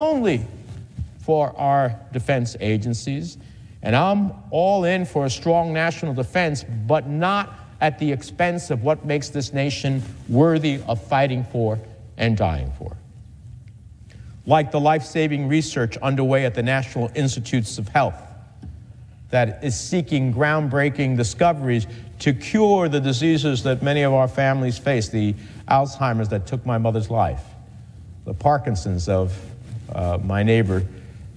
only for our defense agencies, and I'm all in for a strong national defense, but not at the expense of what makes this nation worthy of fighting for and dying for. Like the life-saving research underway at the National Institutes of Health that is seeking groundbreaking discoveries to cure the diseases that many of our families face, the Alzheimer's that took my mother's life, the Parkinson's of my neighbor,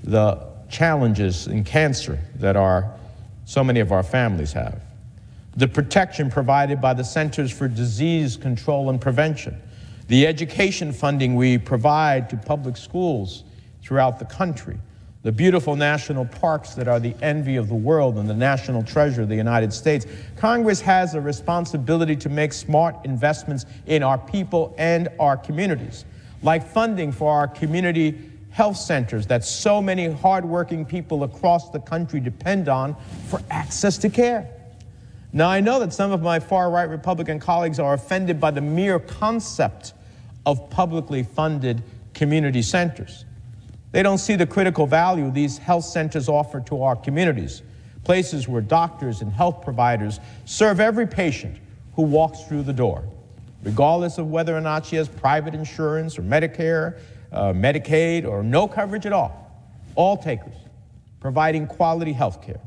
the challenges in cancer that so many of our families have, the protection provided by the Centers for Disease Control and Prevention, the education funding we provide to public schools throughout the country, the beautiful national parks that are the envy of the world and the national treasure of the United States. Congress has a responsibility to make smart investments in our people and our communities, like funding for our community health centers that so many hardworking people across the country depend on for access to care. Now, I know that some of my far-right Republican colleagues are offended by the mere concept of publicly funded community centers. They don't see the critical value these health centers offer to our communities, places where doctors and health providers serve every patient who walks through the door, regardless of whether or not she has private insurance or Medicare, Medicaid, or no coverage at all takers, providing quality health care.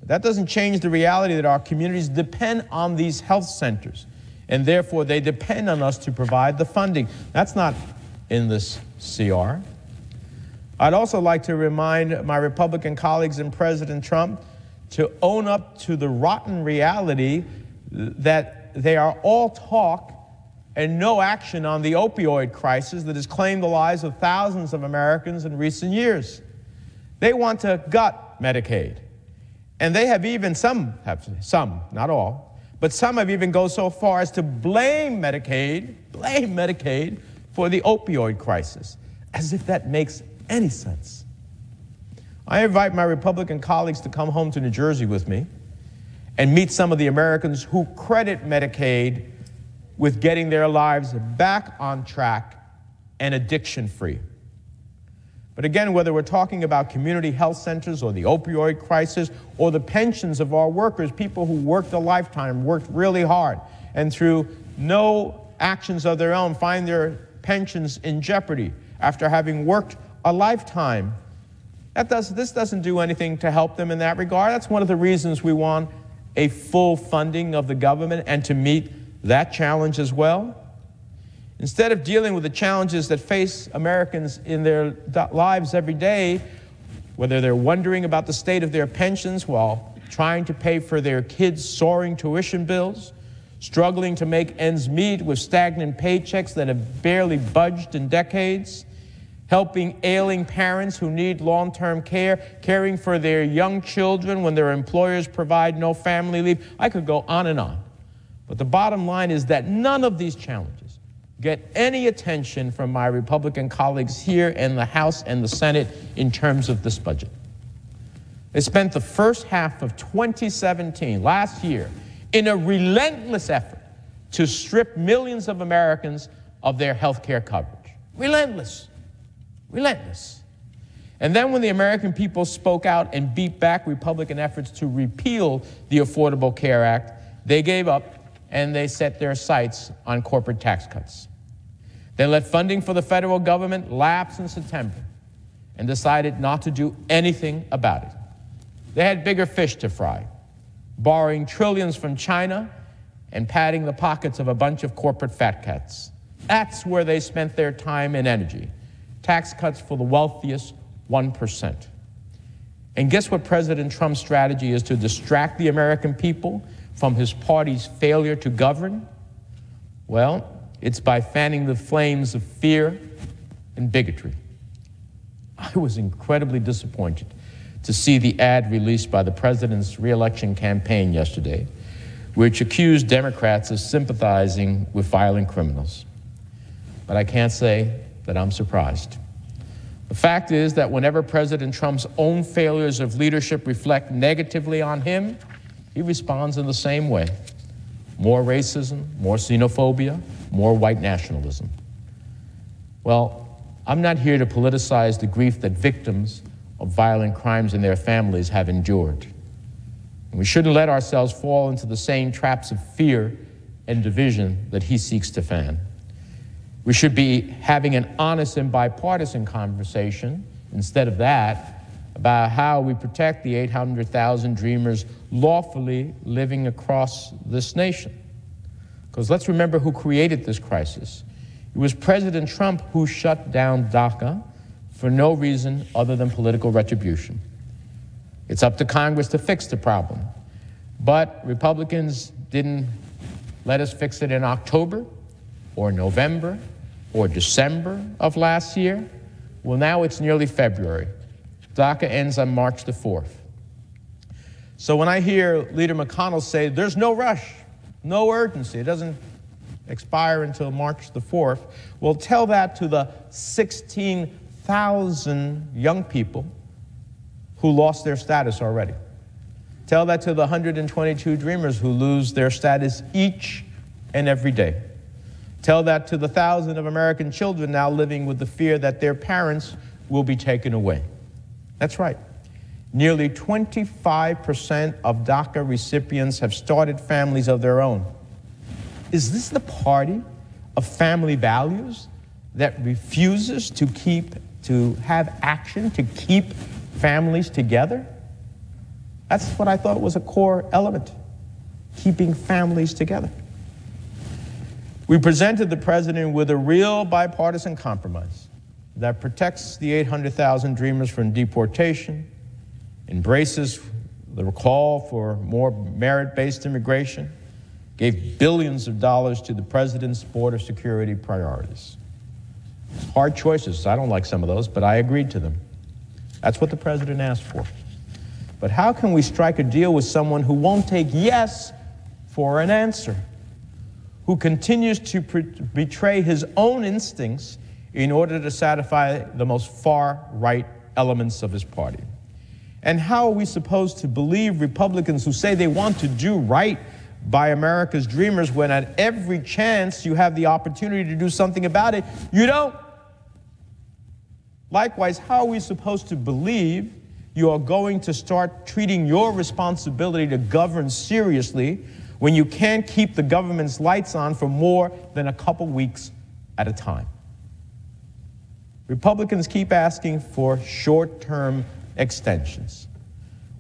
But that doesn't change the reality that our communities depend on these health centers, and therefore they depend on us to provide the funding. That's not in this CR. I'd also like to remind my Republican colleagues and President Trump to own up to the rotten reality that they are all talk and no action on the opioid crisis that has claimed the lives of thousands of Americans in recent years. They want to gut Medicaid. And they have even, some, not all, but some have even gone so far as to blame Medicaid for the opioid crisis, as if that makes any sense. I invite my Republican colleagues to come home to New Jersey with me and meet some of the Americans who credit Medicaid with getting their lives back on track and addiction-free. But again, whether we're talking about community health centers or the opioid crisis or the pensions of our workers, people who worked a lifetime, worked really hard, and through no actions of their own find their pensions in jeopardy after having worked a lifetime, this doesn't do anything to help them in that regard. That's one of the reasons we want a full funding of the government and to meet that challenge as well. Instead of dealing with the challenges that face Americans in their lives every day, whether they're wondering about the state of their pensions while trying to pay for their kids' soaring tuition bills, struggling to make ends meet with stagnant paychecks that have barely budged in decades, helping ailing parents who need long-term care, caring for their young children when their employers provide no family leave. I could go on and on. But the bottom line is that none of these challenges get any attention from my Republican colleagues here in the House and the Senate in terms of this budget. They spent the first half of 2017, last year, in a relentless effort to strip millions of Americans of their health care coverage. Relentless. Relentless. And then when the American people spoke out and beat back Republican efforts to repeal the Affordable Care Act, they gave up and they set their sights on corporate tax cuts. They let funding for the federal government lapse in September and decided not to do anything about it. They had bigger fish to fry, borrowing trillions from China and padding the pockets of a bunch of corporate fat cats. That's where they spent their time and energy. Tax cuts for the wealthiest 1%. And guess what President Trump's strategy is to distract the American people from his party's failure to govern? Well, it's by fanning the flames of fear and bigotry. I was incredibly disappointed to see the ad released by the president's re-election campaign yesterday, which accused Democrats of sympathizing with violent criminals. But I can't say that I'm surprised. The fact is that whenever President Trump's own failures of leadership reflect negatively on him, he responds in the same way. More racism, more xenophobia, more white nationalism. Well, I'm not here to politicize the grief that victims of violent crimes and their families have endured. And we shouldn't let ourselves fall into the same traps of fear and division that he seeks to fan. We should be having an honest and bipartisan conversation, instead of that, about how we protect the 800,000 dreamers lawfully living across this nation. Because let's remember who created this crisis. It was President Trump who shut down DACA for no reason other than political retribution. It's up to Congress to fix the problem. But Republicans didn't let us fix it in October or November or December of last year. Well, now it's nearly February. DACA ends on March the 4th. So when I hear Leader McConnell say there's no rush, no urgency, it doesn't expire until March the 4th, well, tell that to the 16,000 young people who lost their status already. Tell that to the 122 dreamers who lose their status each and every day. Tell that to the thousands of American children now living with the fear that their parents will be taken away. That's right. Nearly 25% of DACA recipients have started families of their own. Is this the party of family values that refuses to have action to keep families together? That's what I thought was a core element, keeping families together. We presented the president with a real bipartisan compromise that protects the 800,000 dreamers from deportation, embraces the call for more merit-based immigration, gave billions of dollars to the president's border security priorities. Hard choices. I don't like some of those, but I agreed to them. That's what the president asked for. But how can we strike a deal with someone who won't take yes for an answer, who continues to betray his own instincts in order to satisfy the most far-right elements of his party? And how are we supposed to believe Republicans who say they want to do right by America's dreamers when at every chance you have the opportunity to do something about it, you don't? Likewise, how are we supposed to believe you are going to start treating your responsibility to govern seriously when you can't keep the government's lights on for more than a couple weeks at a time? Republicans keep asking for short-term extensions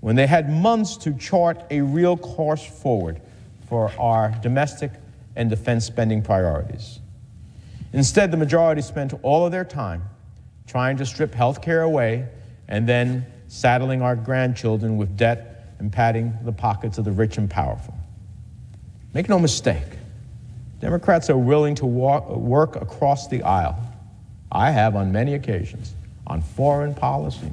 when they had months to chart a real course forward for our domestic and defense spending priorities. Instead, the majority spent all of their time trying to strip health care away and then saddling our grandchildren with debt and padding the pockets of the rich and powerful. Make no mistake, Democrats are willing to work across the aisle. I have on many occasions, on foreign policy,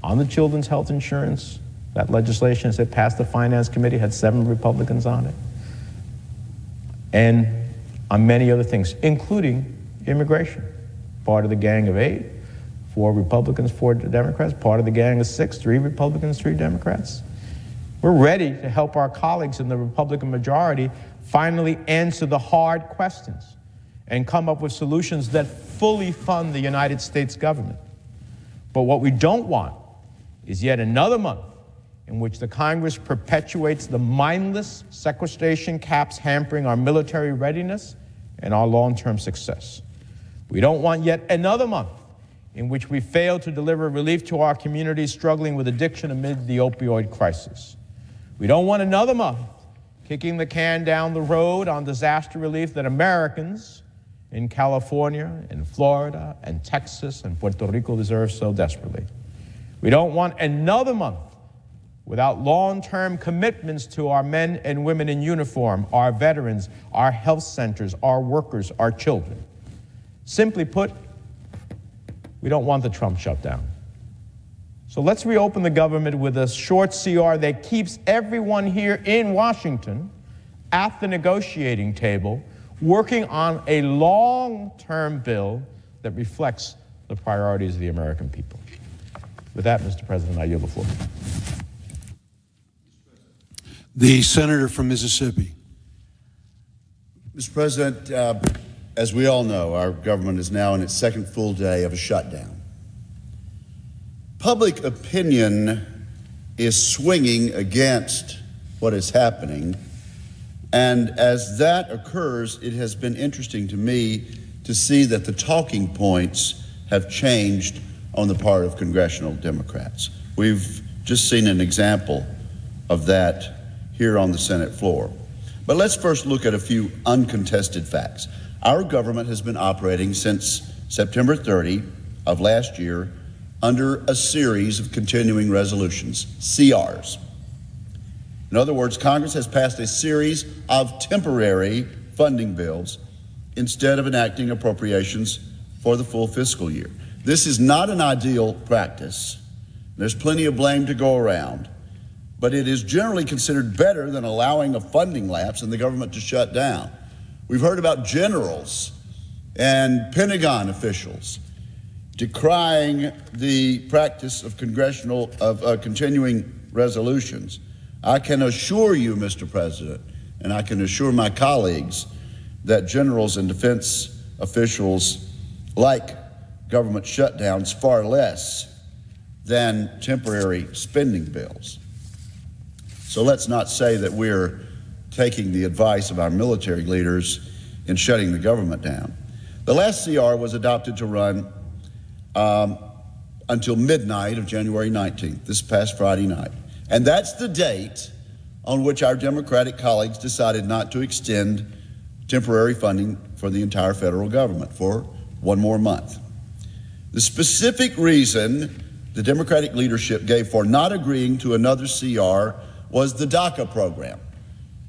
on the children's health insurance. That legislation, as it passed the Finance Committee, had 7 Republicans on it. And on many other things, including immigration. Part of the Gang of 8, 4 Republicans, 4 Democrats. Part of the Gang of 6, 3 Republicans, 3 Democrats. We're ready to help our colleagues in the Republican majority finally answer the hard questions and come up with solutions that fully fund the United States government. But what we don't want is yet another month in which the Congress perpetuates the mindless sequestration caps hampering our military readiness and our long-term success. We don't want yet another month in which we fail to deliver relief to our communities struggling with addiction amid the opioid crisis. We don't want another month kicking the can down the road on disaster relief that Americans in California, in Florida, and Texas, and Puerto Rico deserve so desperately. We don't want another month without long-term commitments to our men and women in uniform, our veterans, our health centers, our workers, our children. Simply put, we don't want the Trump shutdown. So let's reopen the government with a short CR that keeps everyone here in Washington at the negotiating table working on a long-term bill that reflects the priorities of the American people. With that, Mr. President, I yield the floor. The senator from Mississippi. Mr. President, As we all know, our government is now in its second full day of a shutdown. Public opinion is swinging against what is happening, and as that occurs, it has been interesting to me to see that the talking points have changed on the part of congressional Democrats. We've just seen an example of that here on the Senate floor. But let's first look at a few uncontested facts. Our government has been operating since September 30 of last year under a series of continuing resolutions, CRs. In other words, Congress has passed a series of temporary funding bills instead of enacting appropriations for the full fiscal year. This is not an ideal practice. There's plenty of blame to go around, but it is generally considered better than allowing a funding lapse and the government to shut down. We've heard about generals and Pentagon officials decrying the practice of continuing resolutions. I can assure you, Mr. President, and I can assure my colleagues that generals and defense officials like government shutdowns far less than temporary spending bills. So let's not say that we're taking the advice of our military leaders in shutting the government down. The last CR was adopted to run until midnight of January 19th, this past Friday night. And that's the date on which our Democratic colleagues decided not to extend temporary funding for the entire federal government for one more month. The specific reason the Democratic leadership gave for not agreeing to another CR was the DACA program,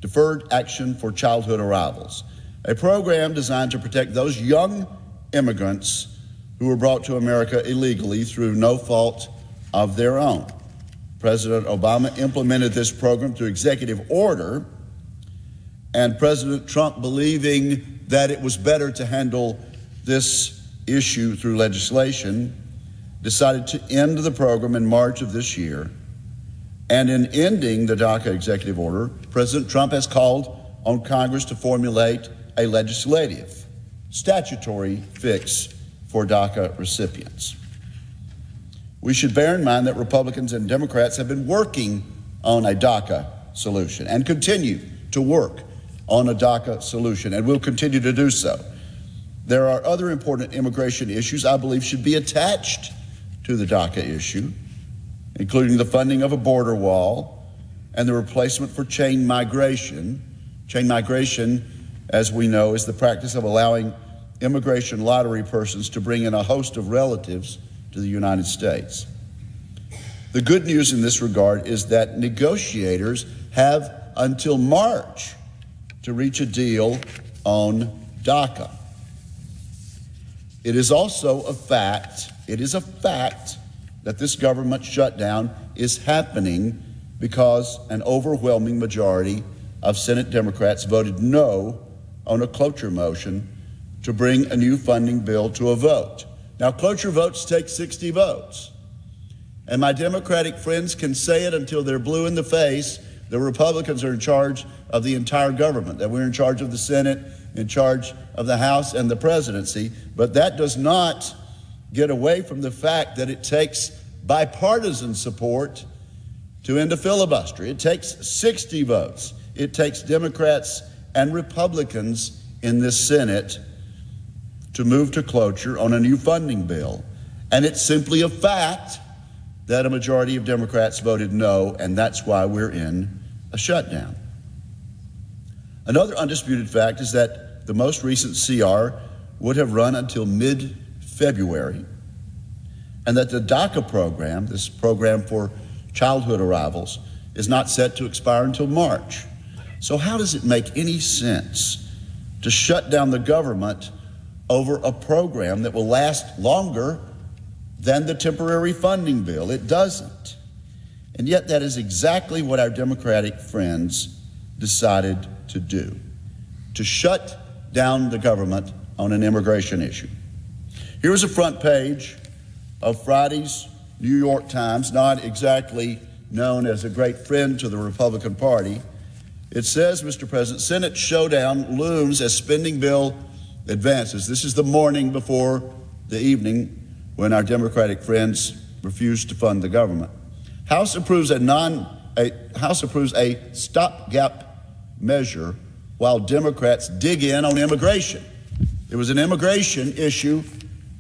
Deferred Action for Childhood Arrivals, a program designed to protect those young immigrants who were brought to America illegally through no fault of their own. President Obama implemented this program through executive order, and President Trump, believing that it was better to handle this issue through legislation, decided to end the program in March of this year. And in ending the DACA executive order, President Trump has called on Congress to formulate a legislative, statutory fix for DACA recipients. We should bear in mind that Republicans and Democrats have been working on a DACA solution and continue to work on a DACA solution, and will continue to do so. There are other important immigration issues I believe should be attached to the DACA issue, including the funding of a border wall and the replacement for chain migration. Chain migration, as we know, is the practice of allowing immigration lottery persons to bring in a host of relatives to the United States. The good news in this regard is that negotiators have until March to reach a deal on DACA. It is also a fact, that this government shutdown is happening because an overwhelming majority of Senate Democrats voted no on a cloture motion to bring a new funding bill to a vote. Now, cloture votes take 60 votes. And my Democratic friends can say it until they're blue in the face. The Republicans are in charge of the entire government, that we're in charge of the Senate, in charge of the House and the presidency. But that does not get away from the fact that it takes bipartisan support to end a filibuster. It takes 60 votes. It takes Democrats and Republicans in this Senate to move to cloture on a new funding bill. And it's simply a fact that a majority of Democrats voted no, and that's why we're in a shutdown. Another undisputed fact is that the most recent CR would have run until mid-February, and that the DACA program, this program for childhood arrivals, is not set to expire until March. So how does it make any sense to shut down the government over a program that will last longer than the temporary funding bill? It doesn't. And yet that is exactly what our Democratic friends decided to do, to shut down the government on an immigration issue. Here was a front page of Friday's New York Times, not exactly known as a great friend to the Republican Party. It says, Mr. President, Senate showdown looms as spending bill advances. This is the morning before the evening when our Democratic friends refuse to fund the government. House approves a stopgap measure while Democrats dig in on immigration. It was an immigration issue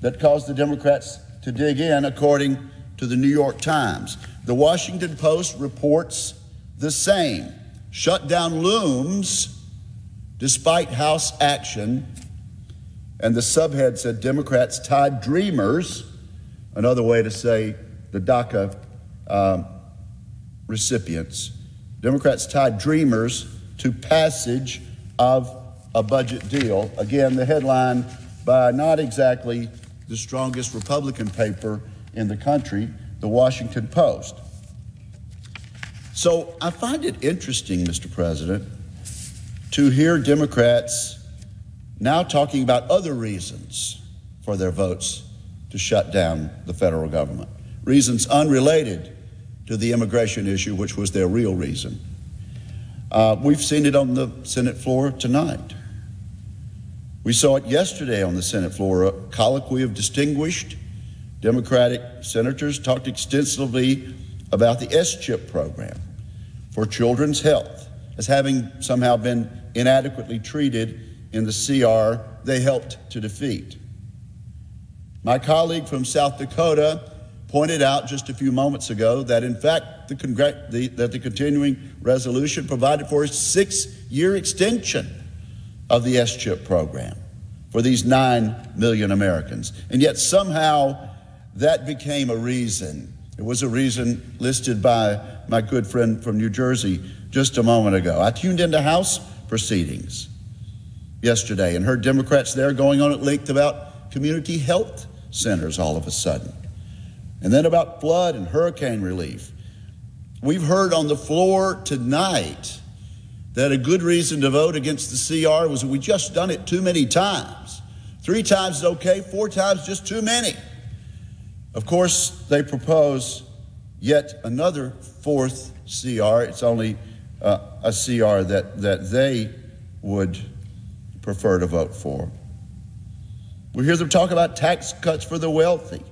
that caused the Democrats to dig in, according to the New York Times. The Washington Post reports the same. Shutdown looms despite House action, and the subhead said Democrats tied dreamers, another way to say the DACA recipients. Democrats tied dreamers to passage of a budget deal. Again, the headline by not exactly the strongest Republican paper in the country, the Washington Post. So I find it interesting, Mr. President, to hear Democrats now talking about other reasons for their votes to shut down the federal government, reasons unrelated to the immigration issue, which was their real reason. We've seen it on the Senate floor tonight. We saw it yesterday on the Senate floor. A colloquy of distinguished Democratic senators talked extensively about the S-chip program for children's health as having somehow been inadequately treated in the CR they helped to defeat. My colleague from South Dakota pointed out just a few moments ago that, in fact, the continuing resolution provided for a 6-year extension of the S-chip program for these 9 million Americans. And yet somehow that became a reason. It was a reason listed by my good friend from New Jersey just a moment ago. I tuned into House proceedings yesterday and heard Democrats there going on at length about community health centers all of a sudden, and then about flood and hurricane relief. We've heard on the floor tonight that a good reason to vote against the CR was that we just done it too many times. 3 times is okay, 4 times just too many. Of course, they propose yet another 4th CR. It's only a CR that they would prefer to vote for. We hear them talk about tax cuts for the wealthy,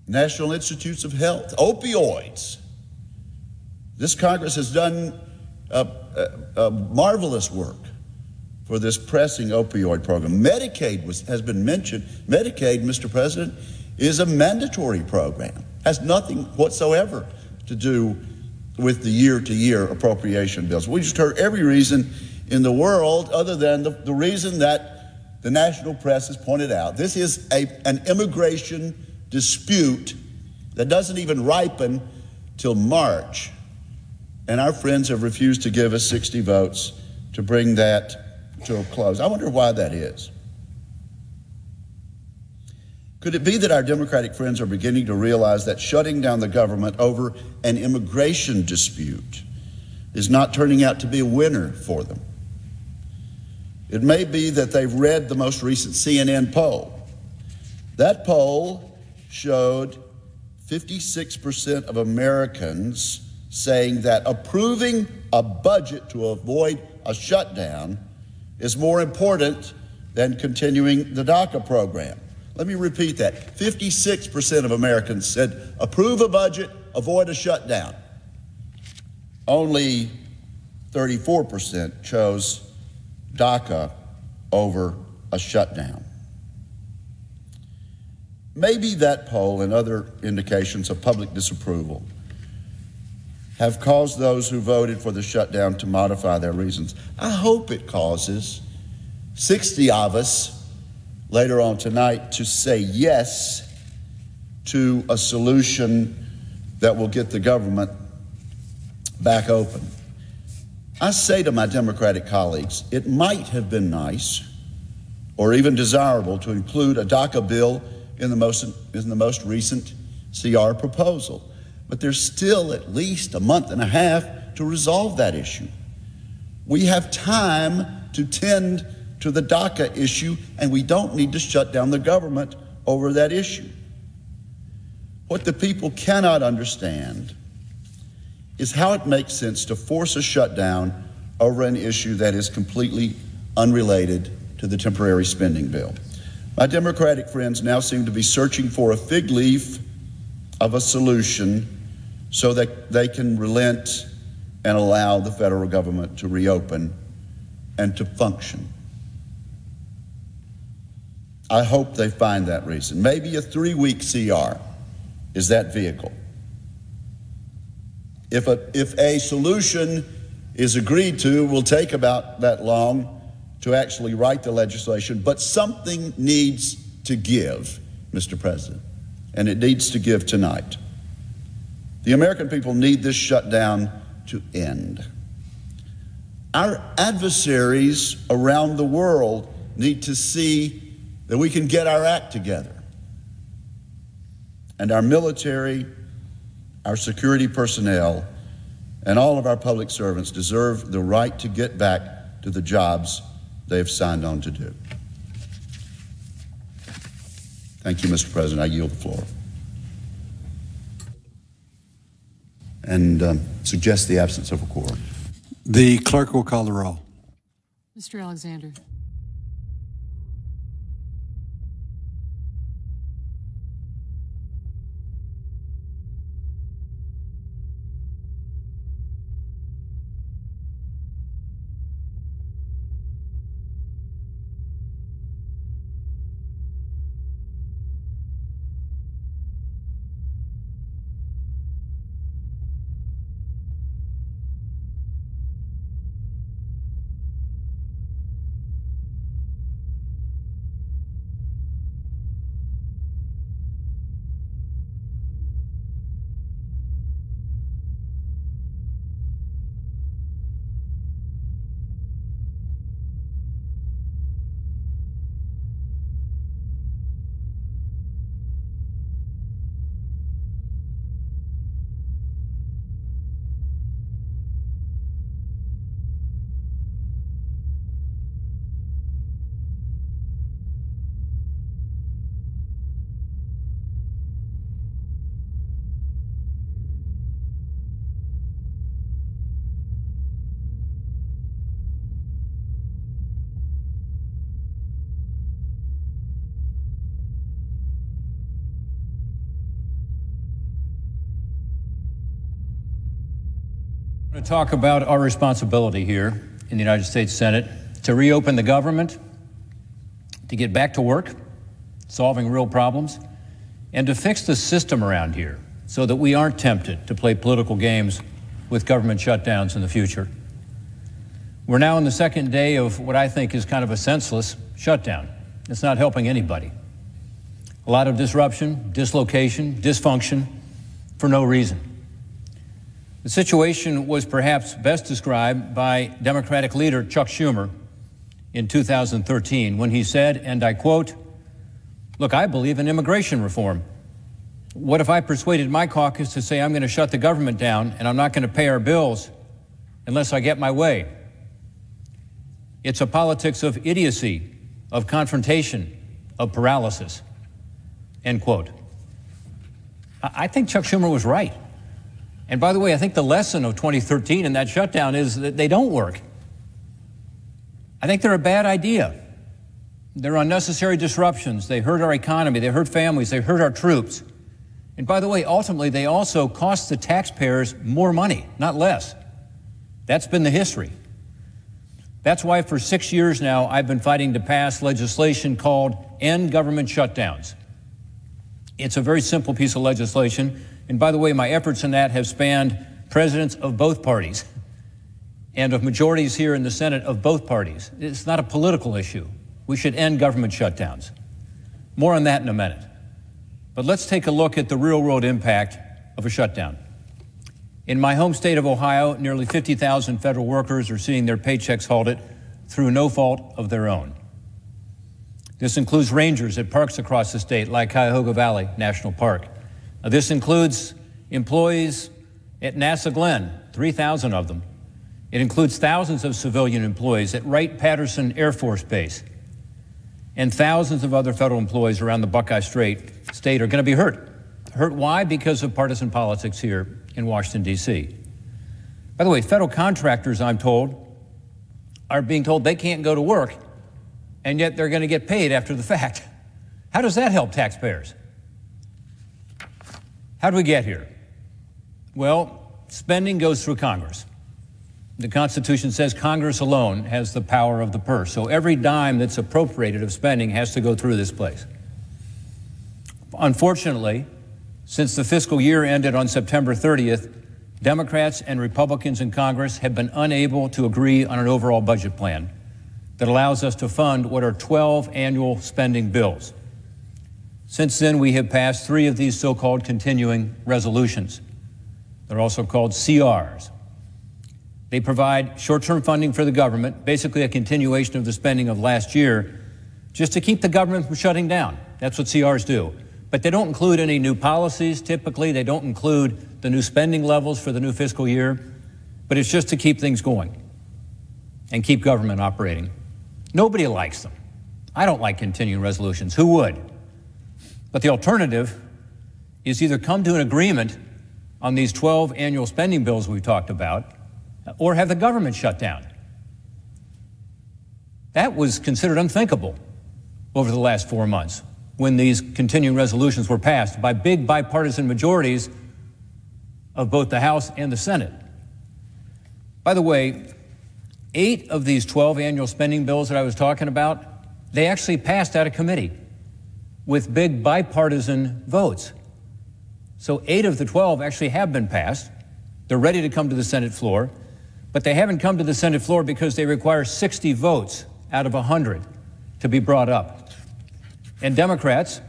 National Institutes of Health, opioids. This Congress has done marvelous work for this pressing opioid program. Medicaid has been mentioned. Medicaid, Mr. President, is a mandatory program, has nothing whatsoever to do with the year-to-year appropriation bills. We just heard every reason in the world other than the reason that the national press has pointed out. This is an immigration dispute that doesn't even ripen till March. And our friends have refused to give us 60 votes to bring that to a close. I wonder why that is. Could it be that our Democratic friends are beginning to realize that shutting down the government over an immigration dispute is not turning out to be a winner for them? It may be that they've read the most recent CNN poll. That poll showed 56% of Americans saying that approving a budget to avoid a shutdown is more important than continuing the DACA program. Let me repeat that. 56% of Americans said approve a budget, avoid a shutdown. Only 34% chose DACA over a shutdown. Maybe that poll and other indications of public disapproval have caused those who voted for the shutdown to modify their reasons. I hope it causes 60 of us later on tonight to say yes to a solution that will get the government back open. I say to my Democratic colleagues, it might have been nice or even desirable to include a DACA bill in the most recent CR proposal. But there's still at least a month and a half to resolve that issue. We have time to tend to the DACA issue, and we don't need to shut down the government over that issue. What the people cannot understand is how it makes sense to force a shutdown over an issue that is completely unrelated to the temporary spending bill. My Democratic friends now seem to be searching for a fig leaf of a solution so that they can relent and allow the federal government to reopen and to function. I hope they find that reason. Maybe a 3-week CR is that vehicle. If a solution is agreed to, it will take about that long to actually write the legislation, but something needs to give, Mr. President, and it needs to give tonight. The American people need this shutdown to end. Our adversaries around the world need to see that we can get our act together. And our military, our security personnel, and all of our public servants deserve the right to get back to the jobs they've signed on to do. Thank you, Mr. President. I yield the floor. And suggest the absence of a quorum. The clerk will call the roll. Mr. Alexander. I'm going to talk about our responsibility here in the United States Senate to reopen the government, to get back to work, solving real problems, and to fix the system around here so that we aren't tempted to play political games with government shutdowns in the future. We're now in the second day of what I think is kind of a senseless shutdown. It's not helping anybody. A lot of disruption, dislocation, dysfunction for no reason. The situation was perhaps best described by Democratic leader Chuck Schumer in 2013 when he said, and I quote, "Look, I believe in immigration reform. What if I persuaded my caucus to say I'm going to shut the government down and I'm not going to pay our bills unless I get my way? It's a politics of idiocy, of confrontation, of paralysis," end quote. I think Chuck Schumer was right. And by the way, I think the lesson of 2013 and that shutdown is that they don't work. I think they're a bad idea. They're unnecessary disruptions. They hurt our economy. They hurt families. They hurt our troops. And by the way, ultimately, they also cost the taxpayers more money, not less. That's been the history. That's why for 6 years now, I've been fighting to pass legislation called End Government Shutdowns. It's a very simple piece of legislation. And by the way, my efforts in that have spanned presidents of both parties and of majorities here in the Senate of both parties. It's not a political issue. We should end government shutdowns. More on that in a minute. But let's take a look at the real-world impact of a shutdown. In my home state of Ohio, nearly 50,000 federal workers are seeing their paychecks halted through no fault of their own. This includes rangers at parks across the state, like Cuyahoga Valley National Park. This includes employees at NASA Glenn, 3,000 of them. It includes thousands of civilian employees at Wright-Patterson Air Force Base. And thousands of other federal employees around the Buckeye State are going to be hurt. Hurt why? Because of partisan politics here in Washington, D.C. By the way, federal contractors, I'm told, are being told they can't go to work and yet they're going to get paid after the fact. How does that help taxpayers? How do we get here? Well, spending goes through Congress. The Constitution says Congress alone has the power of the purse. So every dime that's appropriated of spending has to go through this place. Unfortunately, since the fiscal year ended on September 30th, Democrats and Republicans in Congress have been unable to agree on an overall budget plan that allows us to fund what are 12 annual spending bills. Since then, we have passed 3 of these so-called continuing resolutions. They're also called CRs. They provide short-term funding for the government, basically a continuation of the spending of last year, just to keep the government from shutting down. That's what CRs do. But they don't include any new policies, typically. They don't include the new spending levels for the new fiscal year. But it's just to keep things going and keep government operating. Nobody likes them. I don't like continuing resolutions. Who would? But the alternative is either come to an agreement on these 12 annual spending bills we've talked about, or have the government shut down. That was considered unthinkable over the last 4 months when these continuing resolutions were passed by big bipartisan majorities of both the House and the Senate. By the way, 8 of these 12 annual spending bills that I was talking about, they actually passed out of committee with big bipartisan votes. So 8 of the 12 actually have been passed. They're ready to come to the Senate floor, but they haven't come to the Senate floor because they require 60 votes out of 100 to be brought up. And Democrats,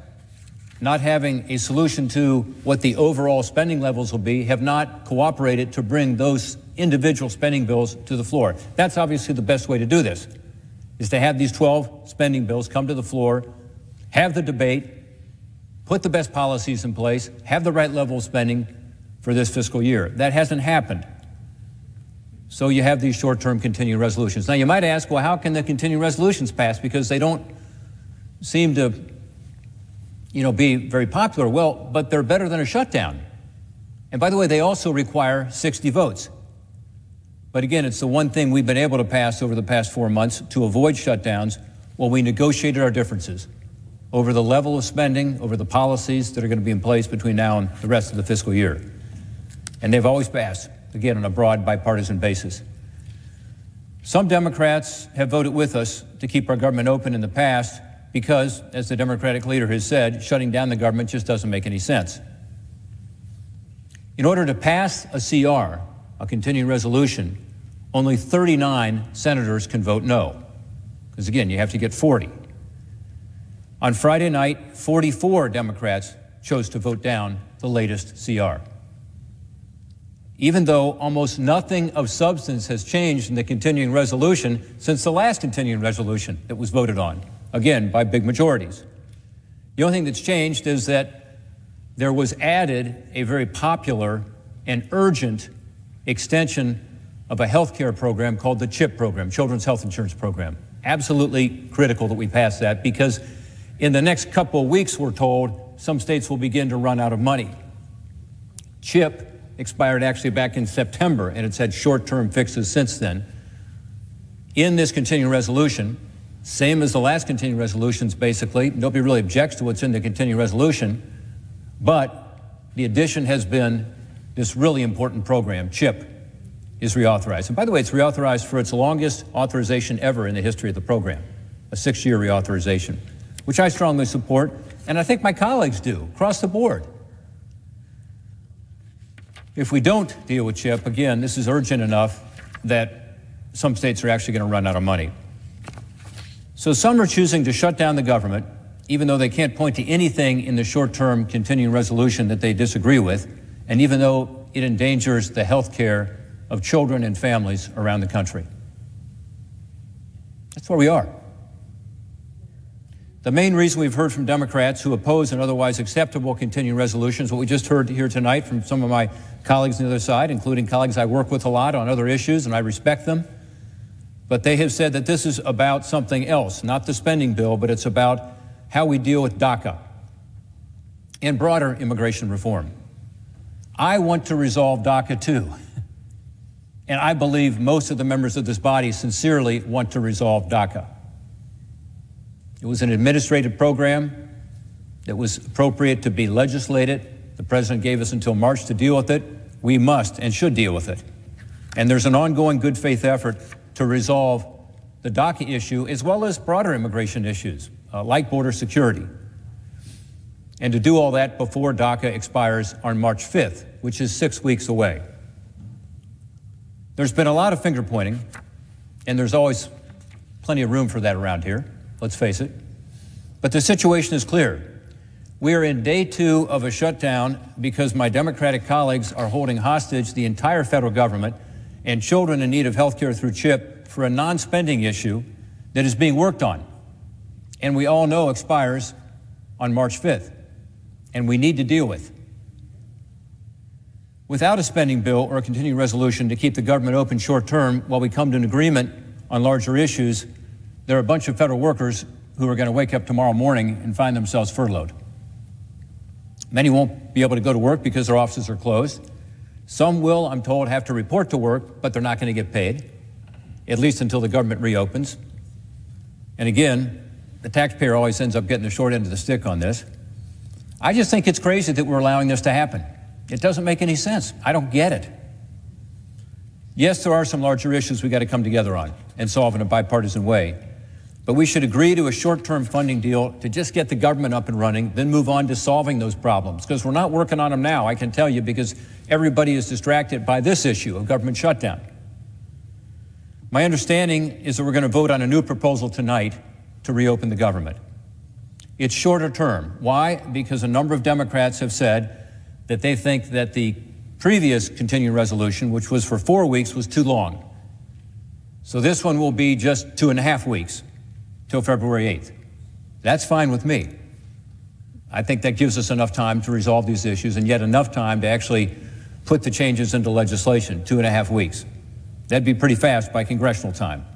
not having a solution to what the overall spending levels will be, have not cooperated to bring those individual spending bills to the floor. That's obviously the best way to do this, is to have these 12 spending bills come to the floor, have the debate, put the best policies in place, have the right level of spending for this fiscal year. That hasn't happened. So you have these short-term continuing resolutions. Now you might ask, well, how can the continuing resolutions pass? Because they don't seem to, be very popular. Well, but they're better than a shutdown. And by the way, they also require 60 votes. But again, it's the one thing we've been able to pass over the past 4 months to avoid shutdowns while we negotiated our differences over the level of spending, over the policies that are going to be in place between now and the rest of the fiscal year. And they've always passed, again, on a broad bipartisan basis. Some Democrats have voted with us to keep our government open in the past because, as the Democratic leader has said, shutting down the government just doesn't make any sense. In order to pass a CR, a continuing resolution, only 39 senators can vote no, because again, you have to get 40. On Friday night, 44 Democrats chose to vote down the latest CR. Even though almost nothing of substance has changed in the continuing resolution since the last continuing resolution that was voted on, again, by big majorities. The only thing that's changed is that there was added a very popular and urgent extension of a health care program called the CHIP program, Children's Health Insurance Program. Absolutely critical that we pass that, because in the next couple of weeks, we're told, some states will begin to run out of money. CHIP expired actually back in September, and it's had short-term fixes since then. In this continuing resolution, same as the last continuing resolutions, basically, nobody really objects to what's in the continuing resolution, but the addition has been this really important program, CHIP, is reauthorized. And by the way, it's reauthorized for its longest authorization ever in the history of the program, a 6-year reauthorization, which I strongly support, and I think my colleagues do, across the board. If we don't deal with CHIP, again, this is urgent enough that some states are actually going to run out of money. So some are choosing to shut down the government, even though they can't point to anything in the short-term continuing resolution that they disagree with, and even though it endangers the health care of children and families around the country. That's where we are. The main reason we've heard from Democrats who oppose an otherwise acceptable continuing resolution is what we just heard here tonight from some of my colleagues on the other side, including colleagues I work with a lot on other issues, and I respect them. But they have said that this is about something else, not the spending bill, but it's about how we deal with DACA and broader immigration reform. I want to resolve DACA too. And I believe most of the members of this body sincerely want to resolve DACA. It was an administrative program that was appropriate to be legislated. The president gave us until March to deal with it. We must and should deal with it. And there's an ongoing good faith effort to resolve the DACA issue as well as broader immigration issues like border security. And to do all that before DACA expires on March 5th, which is 6 weeks away. There's been a lot of finger pointing, and there's always plenty of room for that around here, let's face it. But the situation is clear. We are in day 2 of a shutdown because my Democratic colleagues are holding hostage the entire federal government and children in need of health care through CHIP for a non-spending issue that is being worked on, and we all know expires on March 5th, and we need to deal with. Without a spending bill or a continuing resolution to keep the government open short term while we come to an agreement on larger issues, there are a bunch of federal workers who are going to wake up tomorrow morning and find themselves furloughed. Many won't be able to go to work because their offices are closed. Some will, I'm told, have to report to work, but they're not going to get paid, at least until the government reopens. And again, the taxpayer always ends up getting the short end of the stick on this. I just think it's crazy that we're allowing this to happen. It doesn't make any sense. I don't get it. Yes, there are some larger issues we got to come together on and solve in a bipartisan way. But we should agree to a short-term funding deal to just get the government up and running, then move on to solving those problems. Because we're not working on them now, I can tell you, because everybody is distracted by this issue of government shutdown. My understanding is that we're going to vote on a new proposal tonight to reopen the government. It's shorter term. Why? Because a number of Democrats have said that they think that the previous continuing resolution, which was for 4 weeks, was too long. So this one will be just 2.5 weeks till February 8th. That's fine with me. I think that gives us enough time to resolve these issues and yet enough time to actually put the changes into legislation, 2.5 weeks. That'd be pretty fast by congressional time.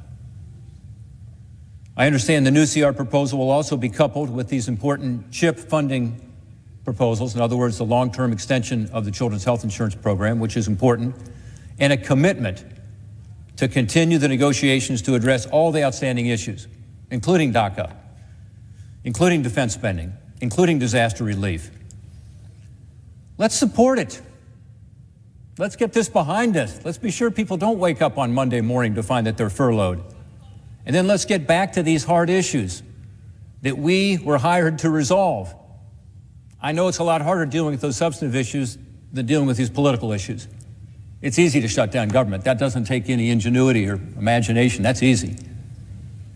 I understand the new CR proposal will also be coupled with these important CHIP funding proposals, in other words, the long-term extension of the Children's Health Insurance Program, which is important, and a commitment to continue the negotiations to address all the outstanding issues, including DACA, including defense spending, including disaster relief. Let's support it. Let's get this behind us. Let's be sure people don't wake up on Monday morning to find that they're furloughed. And then let's get back to these hard issues that we were hired to resolve. I know it's a lot harder dealing with those substantive issues than dealing with these political issues. It's easy to shut down government. That doesn't take any ingenuity or imagination. That's easy.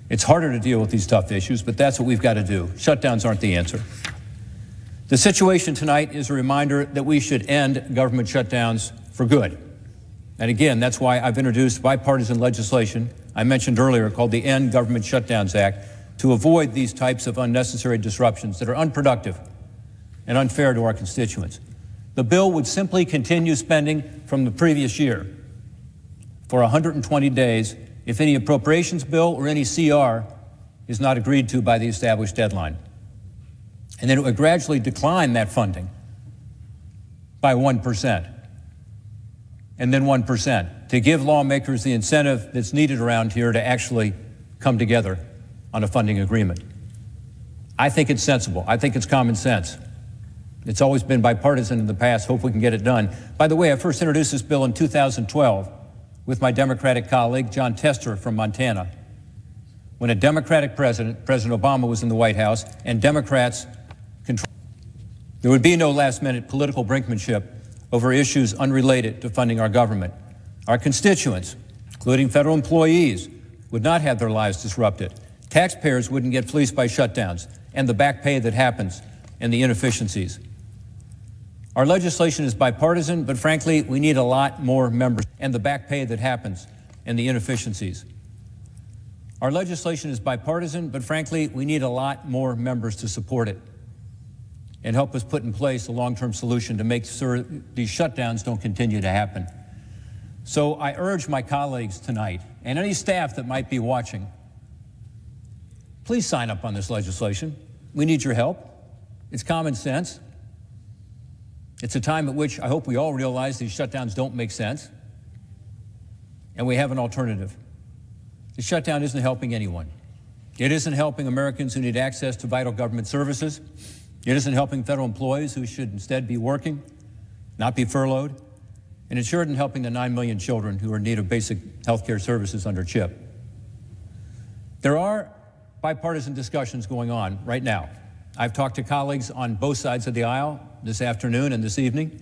It's harder to deal with these tough issues, but that's what we've got to do. Shutdowns aren't the answer. The situation tonight is a reminder that we should end government shutdowns for good. And again, that's why I've introduced bipartisan legislation I mentioned earlier called the End Government Shutdowns Act to avoid these types of unnecessary disruptions that are unproductive and unfair to our constituents. The bill would simply continue spending from the previous year for 120 days if any appropriations bill or any CR is not agreed to by the established deadline. And then it would gradually decline that funding by 1%, and then 1%, to give lawmakers the incentive that's needed around here to actually come together on a funding agreement. I think it's sensible. I think it's common sense. It's always been bipartisan in the past. Hope we can get it done. By the way, I first introduced this bill in 2012 with my Democratic colleague, John Tester from Montana, when a Democratic president, President Obama, was in the White House, and Democrats controlled. There would be no last-minute political brinkmanship over issues unrelated to funding our government. Our constituents, including federal employees, would not have their lives disrupted. Taxpayers wouldn't get fleeced by shutdowns and the back pay that happens and the inefficiencies. Our legislation is bipartisan, but frankly, we need a lot more members and the back pay that happens and the inefficiencies. Our legislation is bipartisan, but frankly, we need a lot more members to support it and help us put in place a long-term solution to make sure these shutdowns don't continue to happen. So I urge my colleagues tonight, and any staff that might be watching, please sign up on this legislation. We need your help. It's common sense. It's a time at which I hope we all realize these shutdowns don't make sense, and we have an alternative. The shutdown isn't helping anyone. It isn't helping Americans who need access to vital government services. It isn't helping federal employees who should instead be working, not be furloughed. And it sure isn't helping the 9 million children who are in need of basic health care services under CHIP. There are bipartisan discussions going on right now. I've talked to colleagues on both sides of the aisle this afternoon and this evening.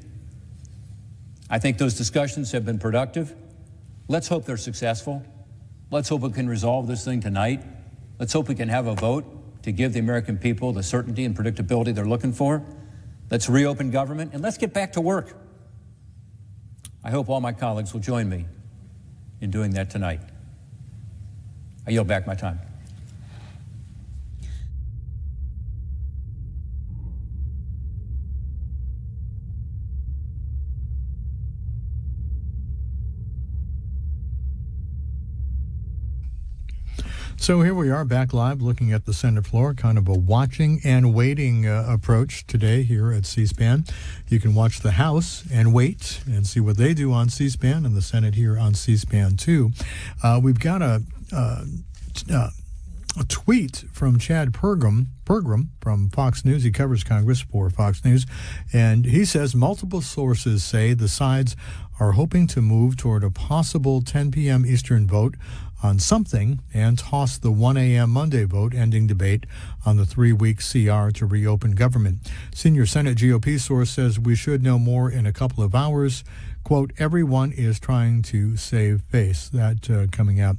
I think those discussions have been productive. Let's hope they're successful. Let's hope we can resolve this thing tonight. Let's hope we can have a vote to give the American people the certainty and predictability they're looking for. Let's reopen government, and let's get back to work. I hope all my colleagues will join me in doing that tonight. I yield back my time. So here we are back live looking at the Senate floor, kind of a watching and waiting approach today here at C-SPAN. You can watch the House and wait and see what they do on C-SPAN, and the Senate here on C-SPAN too. We've got a tweet from Chad Pergram from Fox News. He covers Congress for Fox News, and he says multiple sources say the sides are hoping to move toward a possible 10 p.m. Eastern vote on something and toss the 1 a.m. Monday vote ending debate on the 3-week CR to reopen government. Senior Senate GOP source says we should know more in a couple of hours. Quote, everyone is trying to save face. That coming out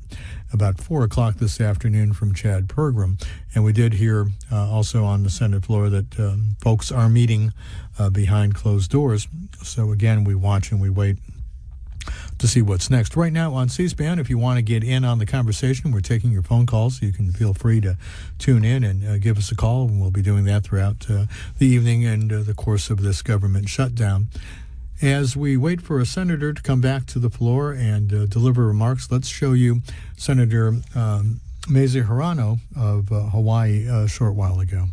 about 4 o'clock this afternoon from Chad Pergram. And we did hear also on the Senate floor that folks are meeting behind closed doors. So again, we watch and we wait to see what's next. Right now on C-SPAN, if you want to get in on the conversation, we're taking your phone calls. You can feel free to tune in and give us a call, and we'll be doing that throughout the evening and the course of this government shutdown. As we wait for a senator to come back to the floor and deliver remarks, let's show you Senator Mazie Hirono of Hawaii a short while ago.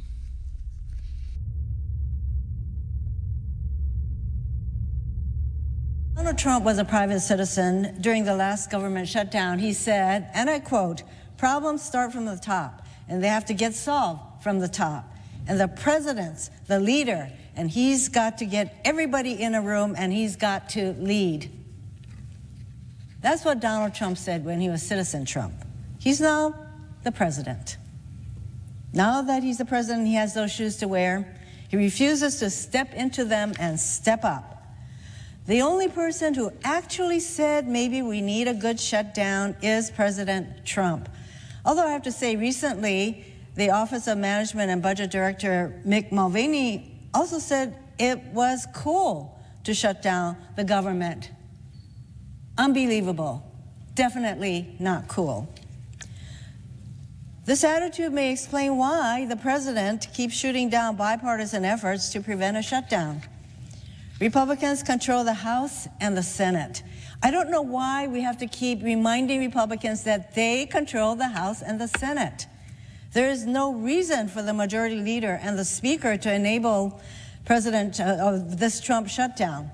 Donald Trump was a private citizen during the last government shutdown. He said, and I quote, "Problems start from the top, and they have to get solved from the top. And the president's the leader, and he's got to get everybody in a room, and he's got to lead." That's what Donald Trump said when he was Citizen Trump. He's now the president. Now that he's the president, he has those shoes to wear. He refuses to step into them and step up. The only person who actually said maybe we need a good shutdown is President Trump. Although I have to say recently, the Office of Management and Budget Director Mick Mulvaney also said it was cool to shut down the government. Unbelievable. Definitely not cool. This attitude may explain why the president keeps shooting down bipartisan efforts to prevent a shutdown. Republicans control the House and the Senate. I don't know why we have to keep reminding Republicans that they control the House and the Senate. There is no reason for the majority leader and the speaker to enable this Trump shutdown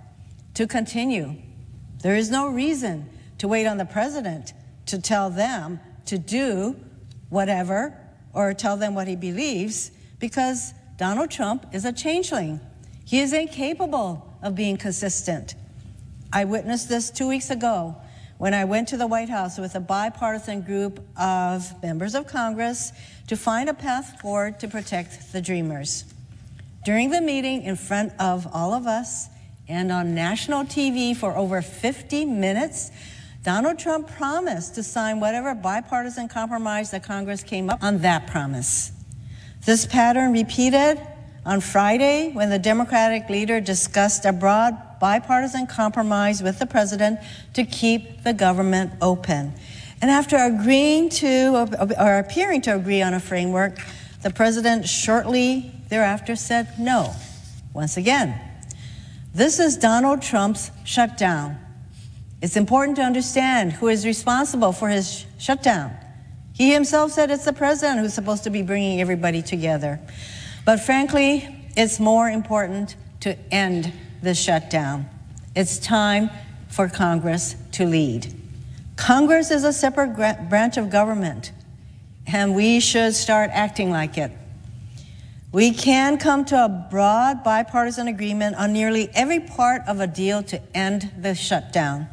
to continue. There is no reason to wait on the president to tell them to do whatever or tell them what he believes, because Donald Trump is a changeling. He is incapable of being consistent. I witnessed this 2 weeks ago when I went to the White House with a bipartisan group of members of Congress to find a path forward to protect the Dreamers. During the meeting in front of all of us and on national TV for over 50 minutes, Donald Trump promised to sign whatever bipartisan compromise that Congress came up on that promise. This pattern repeated on Friday when the Democratic leader discussed a broad bipartisan compromise with the president to keep the government open. And after agreeing to, or appearing to agree on a framework, the president shortly thereafter said no, once again. This is Donald Trump's shutdown. It's important to understand who is responsible for his shutdown. He himself said it's the president who's supposed to be bringing everybody together. But frankly, it's more important to end the shutdown. It's time for Congress to lead. Congress is a separate branch of government. and we should start acting like it. We can come to a broad bipartisan agreement on nearly every part of a deal to end the shutdown.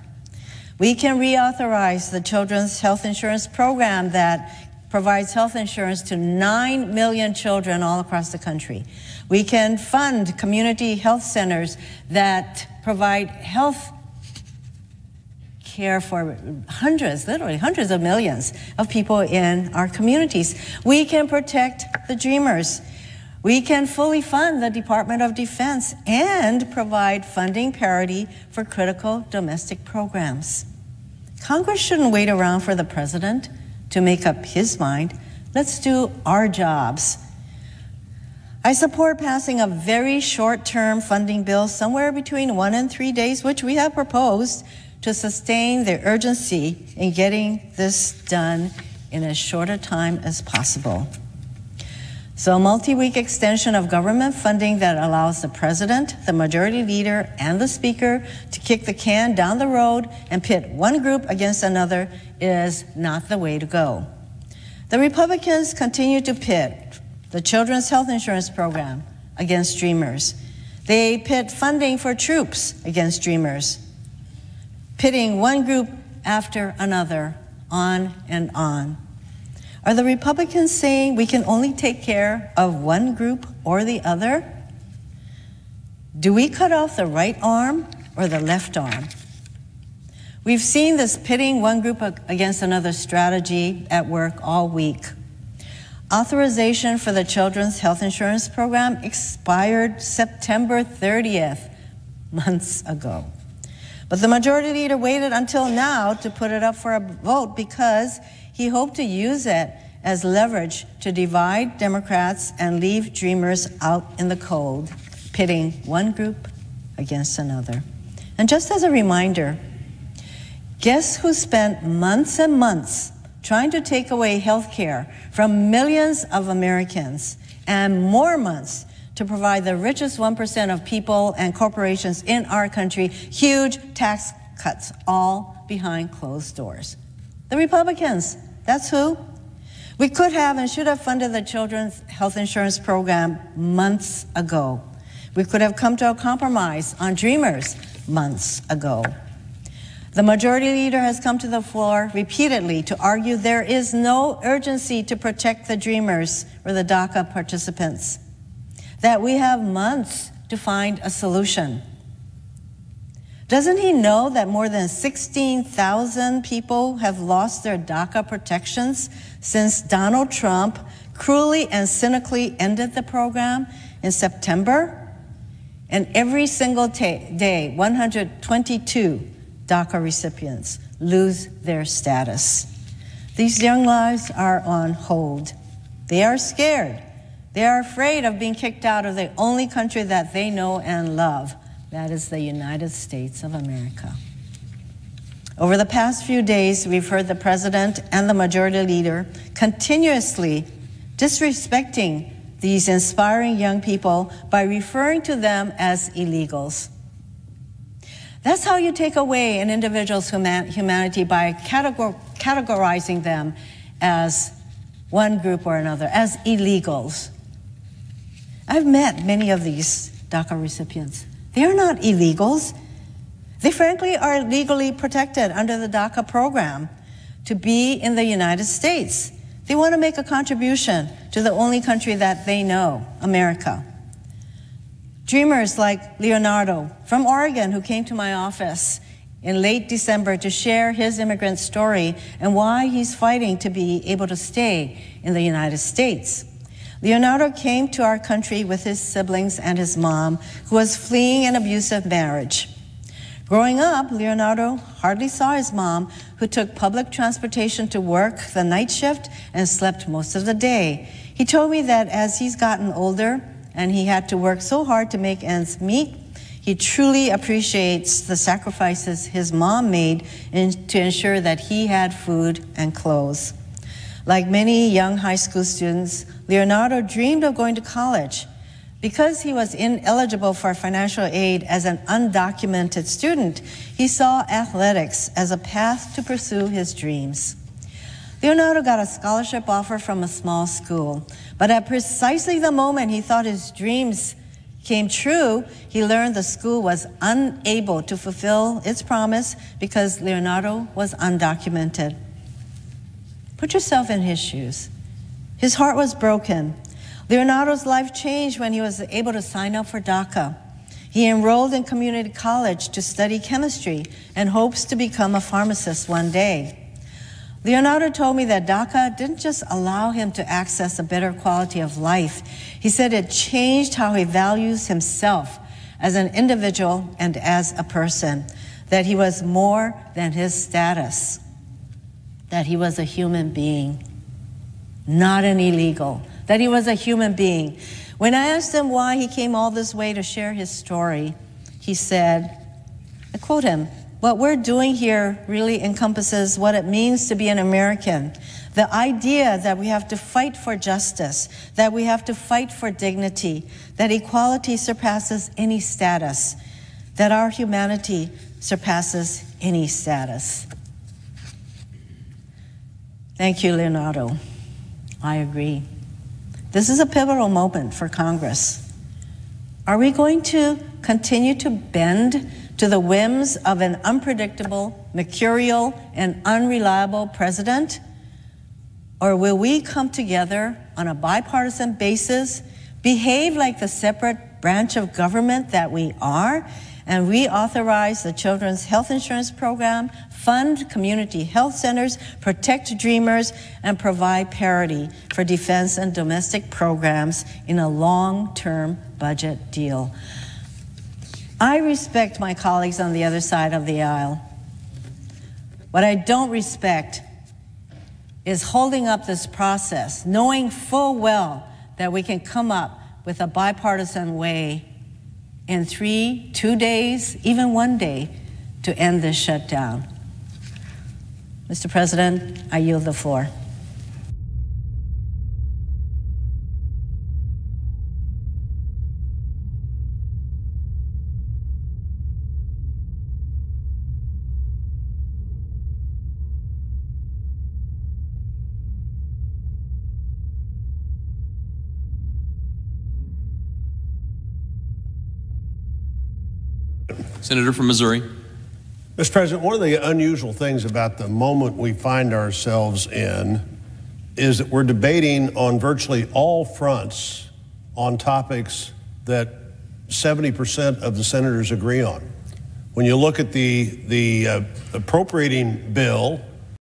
We can reauthorize the Children's Health Insurance Program that provides health insurance to 9 million children all across the country. We can fund community health centers that provide health care for hundreds, literally hundreds of millions of people in our communities. We can protect the dreamers. We can fully fund the Department of Defense and provide funding parity for critical domestic programs. Congress shouldn't wait around for the president to make up his mind. Let's do our jobs. I support passing a very short-term funding bill, somewhere between 1 and 3 days, which we have proposed, to sustain the urgency in getting this done in as short a time as possible. So a multi-week extension of government funding that allows the president, the majority leader, and the speaker to kick the can down the road and pit one group against another is not the way to go. The Republicans continue to pit the Children's Health Insurance Program against dreamers. They pit funding for troops against dreamers, pitting one group after another, on and on. Are the Republicans saying we can only take care of one group or the other? Do we cut off the right arm or the left arm? We've seen this pitting one group against another strategy at work all week. Authorization for the Children's Health Insurance Program expired September 30th, months ago. But the majority leader waited until now to put it up for a vote because he hoped to use it as leverage to divide Democrats and leave dreamers out in the cold, pitting one group against another. And just as a reminder, guess who spent months and months trying to take away health care from millions of Americans, and more months to provide the richest 1% of people and corporations in our country huge tax cuts, all behind closed doors? The Republicans. That's who. We could have and should have funded the Children's Health Insurance Program months ago. We could have come to a compromise on dreamers months ago. The majority leader has come to the floor repeatedly to argue there is no urgency to protect the dreamers or the DACA participants, that we have months to find a solution. Doesn't he know that more than 16,000 people have lost their DACA protections since Donald Trump cruelly and cynically ended the program in September? And every single day, 122 DACA recipients lose their status. These young lives are on hold. They are scared. They are afraid of being kicked out of the only country that they know and love. That is the United States of America. Over the past few days, we've heard the president and the majority leader continuously disrespecting these inspiring young people by referring to them as illegals. That's how you take away an individual's humanity, by categorizing them as one group or another, as illegals. I've met many of these DACA recipients. They are not illegals. They frankly are legally protected under the DACA program to be in the United States. They want to make a contribution to the only country that they know, America. Dreamers like Leonardo from Oregon, who came to my office in late December to share his immigrant story and why he's fighting to be able to stay in the United States. Leonardo came to our country with his siblings and his mom, who was fleeing an abusive marriage. Growing up, Leonardo hardly saw his mom, who took public transportation to work the night shift and slept most of the day. He told me that as he's gotten older and he had to work so hard to make ends meet, he truly appreciates the sacrifices his mom made to ensure that he had food and clothes. Like many young high school students, Leonardo dreamed of going to college. Because he was ineligible for financial aid as an undocumented student, he saw athletics as a path to pursue his dreams. Leonardo got a scholarship offer from a small school, but at precisely the moment he thought his dreams came true, he learned the school was unable to fulfill its promise because Leonardo was undocumented. Put yourself in his shoes. His heart was broken. Leonardo's life changed when he was able to sign up for DACA. He enrolled in community college to study chemistry and hopes to become a pharmacist one day. Leonardo told me that DACA didn't just allow him to access a better quality of life. He said it changed how he values himself as an individual and as a person, that he was more than his status, that he was a human being, not an illegal, that he was a human being. When I asked him why he came all this way to share his story, he said, I quote him, "What we're doing here really encompasses what it means to be an American. The idea that we have to fight for justice, that we have to fight for dignity, that equality surpasses any status, that our humanity surpasses any status." Thank you, Leonardo. I agree. This is a pivotal moment for Congress. Are we going to continue to bend to the whims of an unpredictable, mercurial, and unreliable president? Or will we come together on a bipartisan basis, behave like the separate branch of government that we are, and reauthorize the Children's Health Insurance Program, fund community health centers, protect dreamers, and provide parity for defense and domestic programs in a long-term budget deal? I respect my colleagues on the other side of the aisle. What I don't respect is holding up this process, knowing full well that we can come up with a bipartisan way in 2 days, even 1 day, to end this shutdown. Mr. President, I yield the floor. Senator from Missouri. Mr. President, one of the unusual things about the moment we find ourselves in is that we're debating on virtually all fronts on topics that 70% of the senators agree on. When you look at the appropriating bill